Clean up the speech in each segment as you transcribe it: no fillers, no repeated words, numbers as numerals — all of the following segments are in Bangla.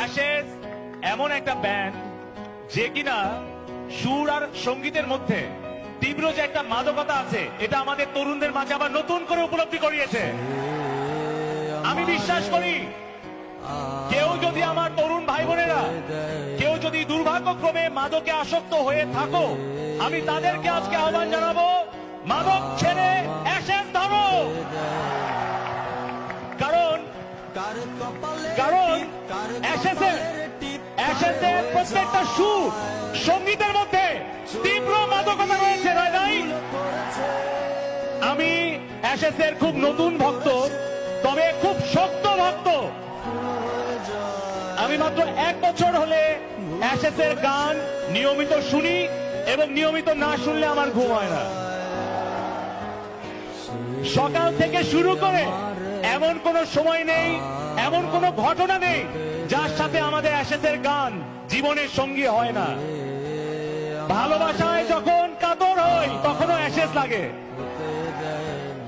অ্যাশেজ এমন একটা ব্যান্ড যে কিনা সুর আর সঙ্গীতের মধ্যে তীব্র যে একটা মাদকতা আছে, এটা আমাদের তরুণদের মাঝে আবার নতুন করে উপলব্ধি করিয়েছে। আমি বিশ্বাস করি কেউ যদি, আমার তরুণ ভাই বোনেরা, কেউ যদি দুর্ভাগ্যক্রমে মাদকে আসক্ত হয়ে থাকো, আমি তাদেরকে আজকে আহ্বান জানাবো, মাদক ছেড়ে অ্যাশেজ ধরো। কারণ অ্যাশেজের প্রত্যেকটা সুর সঙ্গীতের মধ্যে তীব্র মাদকতা রয়েছে। আমি অ্যাশেজের খুব নতুন ভক্ত, তবে খুব শক্ত ভক্ত। আমি মাত্র 1 বছর হলে অ্যাশেজের গান নিয়মিত শুনি, এবং নিয়মিত না শুনলে আমার ঘুম হয় না। সকাল থেকে শুরু করে এমন কোন সময় নেই, এমন কোন ঘটনা নেই যার সাথে আমাদের অ্যাশেজের গান জীবনের সঙ্গী হয় না। ভালোবাসায় যখন কাতর হই তখনও অ্যাশেজ লাগে,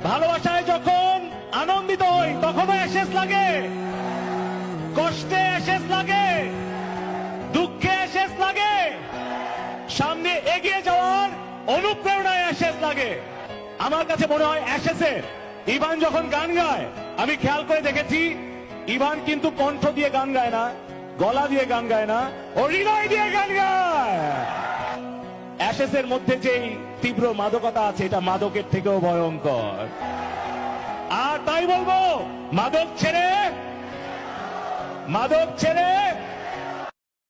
ভালোবাসায় যখন আনন্দিত হই তখনও অ্যাশেজ লাগে, কষ্টে অ্যাশেজ লাগে, দুঃখে অ্যাশেজ লাগে, সামনে এগিয়ে যাওয়ার অনুপ্রেরণায় অ্যাশেজ লাগে। আমার কাছে মনে হয় অ্যাশেজের ইভান যখন গান গায়, আমি খেয়াল করে দেখেছি ইভান কিন্তু কণ্ঠ দিয়ে গান গায় না, গলা দিয়ে গান গায় না, ও হৃদয় দিয়ে গান গায়। অ্যাশেজের মধ্যে যেই তীব্র মাদকতা আছে, এটা মাদকের থেকেও ভয়ঙ্কর। আর তাই বলবো, মাদক ছেড়ে